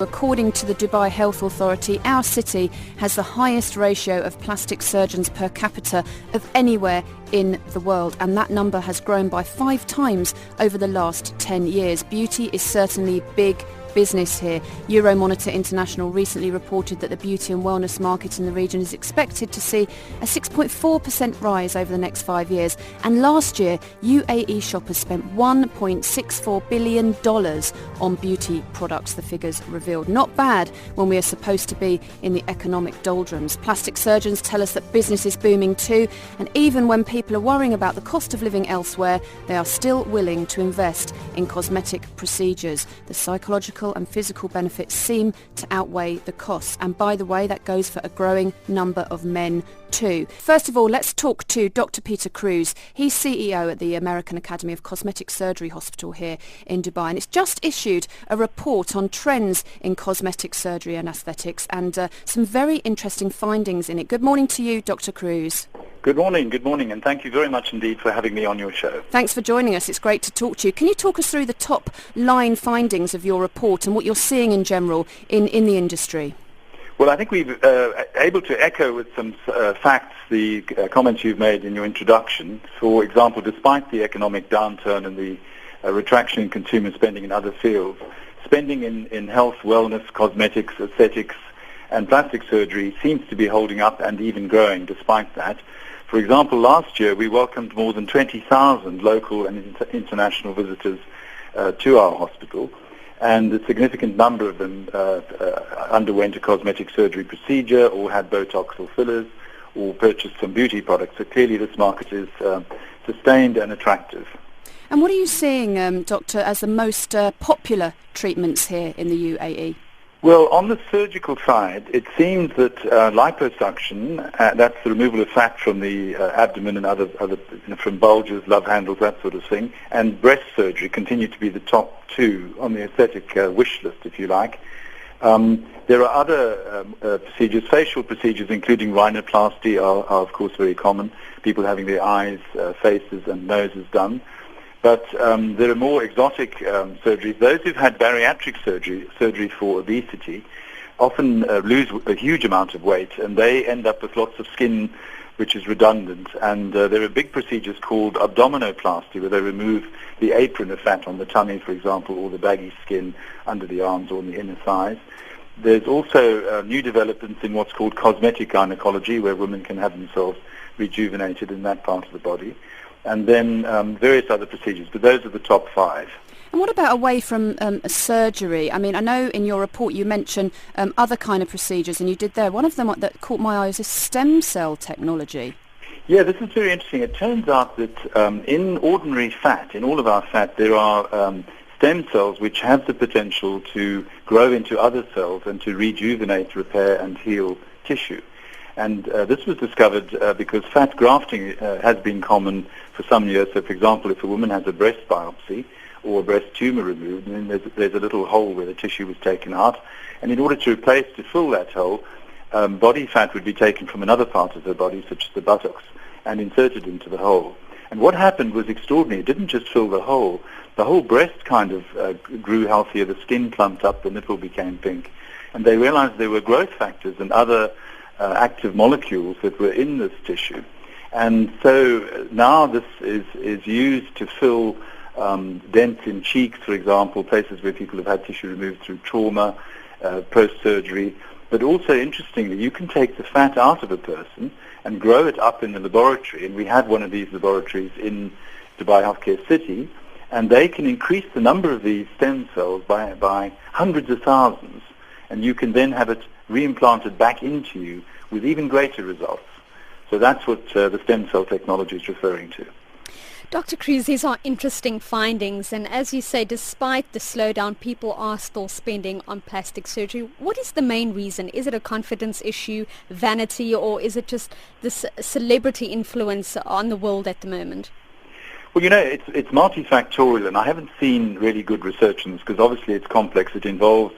According to the Dubai Health Authority, our city has the highest ratio of plastic surgeons per capita of anywhere in the world, and that number has grown by 5 times over the last 10 years. Beauty is certainly big business here. Euromonitor International recently reported that the beauty and wellness market in the region is expected to see a 6.4% rise over the next 5 years. And last year, UAE shoppers spent $1.64 billion on beauty products, the figures revealed. Not bad when we are supposed to be in the economic doldrums. Plastic surgeons tell us that business is booming too, and even when people are worrying about the cost of living elsewhere, they are still willing to invest in cosmetic procedures. The psychological and physical benefits seem to outweigh the costs. And by the way, that goes for a growing number of men too. First of all, let's talk to Dr. Peter Cruz. He's CEO at the American Academy of Cosmetic Surgery Hospital here in Dubai, and it's just issued a report on trends in cosmetic surgery and aesthetics, and some very interesting findings in it. Good morning to you, Dr. Cruz. Good morning, and thank you very much indeed for having me on your show. Thanks for joining us. It's great to talk to you. Can you talk us through the top line findings of your report and what you're seeing in general in the industry? Well, I think we've able to echo with some facts the comments you've made in your introduction. For example, despite the economic downturn and the retraction in consumer spending in other fields, spending in health, wellness, cosmetics, aesthetics, and plastic surgery seems to be holding up and even growing despite that. For example, last year we welcomed more than 20,000 local and international visitors to our hospital, and a significant number of them underwent a cosmetic surgery procedure or had Botox or fillers or purchased some beauty products. So clearly this market is sustained and attractive. And what are you seeing, Doctor, as the most popular treatments here in the UAE? Well, on the surgical side, it seems that liposuction, that's the removal of fat from the abdomen and other from bulges, love handles, that sort of thing, and breast surgery continue to be the top 2 on the aesthetic wish list, if you like. There are other procedures, facial procedures, including rhinoplasty, are of course very common. People having their eyes, faces, and noses done. But there are more exotic surgeries. Those who've had bariatric surgery for obesity, often lose a huge amount of weight, and they end up with lots of skin which is redundant. And there are big procedures called abdominoplasty, where they remove the apron of fat on the tummy, for example, or the baggy skin under the arms or on the inner thighs. There's also new developments in what's called cosmetic gynecology, where women can have themselves rejuvenated in that part of the body. And then various other procedures, but those are the top 5. And what about away from surgery? I mean, I know in your report you mention other kind of procedures, and you did there. One of them that caught my eye is stem cell technology. Yeah, this is very interesting. It turns out that in ordinary fat, in all of our fat, there are stem cells which have the potential to grow into other cells and to rejuvenate, repair, and heal tissue. And this was discovered because fat grafting has been common for some years. So, for example, if a woman has a breast biopsy or a breast tumor removed, and then there's a little hole where the tissue was taken out, and in order to fill that hole, body fat would be taken from another part of her body, such as the buttocks, and inserted into the hole. And what happened was extraordinary. It didn't just fill the whole breast kind of grew healthier, the skin plumped up, the nipple became pink. And they realized there were growth factors and other active molecules that were in this tissue. And so now this is used to fill dents in cheeks, for example, places where people have had tissue removed through trauma, post-surgery. But also, interestingly, you can take the fat out of a person and grow it up in the laboratory. And we have one of these laboratories in Dubai Healthcare City, and they can increase the number of these stem cells by hundreds of thousands. And you can then have it reimplanted back into you with even greater results. So that's what the stem cell technology is referring to. Dr. Cruz, these are interesting findings, and as you say, despite the slowdown, people are still spending on plastic surgery. What is the main reason? Is it a confidence issue, vanity, or is it just this celebrity influence on the world at the moment? Well, it's multifactorial, and I haven't seen really good research on this because obviously it's complex. It involves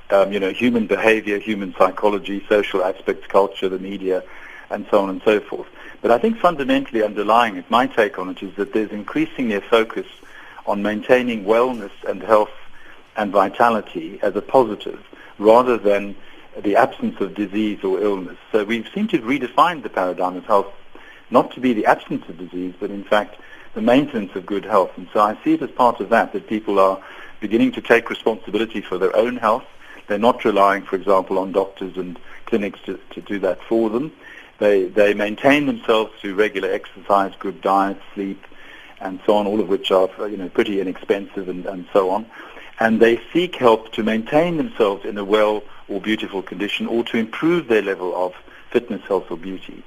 human behavior, human psychology, social aspects, culture, the media, and so on and so forth. But I think fundamentally underlying it, my take on it is that there's increasingly a focus on maintaining wellness and health and vitality as a positive, rather than the absence of disease or illness. So we seem to have redefined the paradigm of health not to be the absence of disease, but in fact the maintenance of good health. And so I see it as part of that people are beginning to take responsibility for their own health. They're not relying, for example, on doctors and clinics to do that for them. They maintain themselves through regular exercise, good diet, sleep, and so on, all of which are pretty inexpensive and so on. And they seek help to maintain themselves in a well or beautiful condition or to improve their level of fitness, health, or beauty.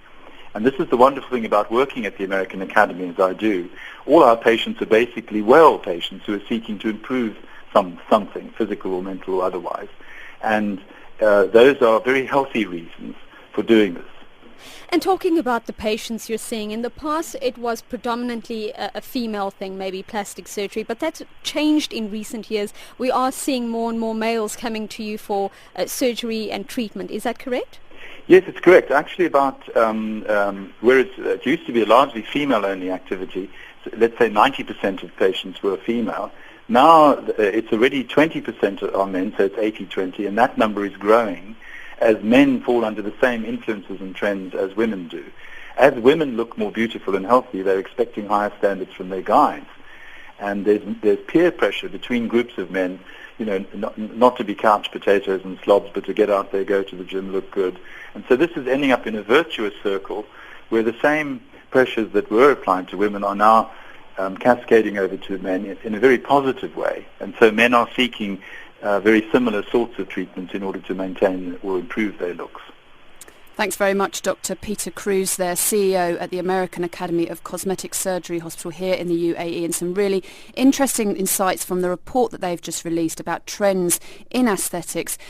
And this is the wonderful thing about working at the American Academy as I do. All our patients are basically well patients who are seeking to improve something, physical or mental or otherwise. And those are very healthy reasons for doing this. And talking about the patients you're seeing, in the past it was predominantly a female thing, maybe plastic surgery, but that's changed in recent years. We are seeing more and more males coming to you for surgery and treatment. Is that correct? Yes, it's correct. Actually, about whereas it used to be a largely female-only activity, so let's say 90% of patients were female. Now it's already 20% are men, so it's 80-20, and that number is growing as men fall under the same influences and trends as women do. As women look more beautiful and healthy, they're expecting higher standards from their guides. And there's peer pressure between groups of men, not to be couch potatoes and slobs, but to get out there, go to the gym, look good. And so this is ending up in a virtuous circle where the same pressures that were applied to women are now cascading over to men in a very positive way. And so men are seeking very similar sorts of treatments in order to maintain or improve their looks. Thanks very much, Dr. Peter Cruz there, CEO at the American Academy of Cosmetic Surgery Hospital here in the UAE, and some really interesting insights from the report that they've just released about trends in aesthetics.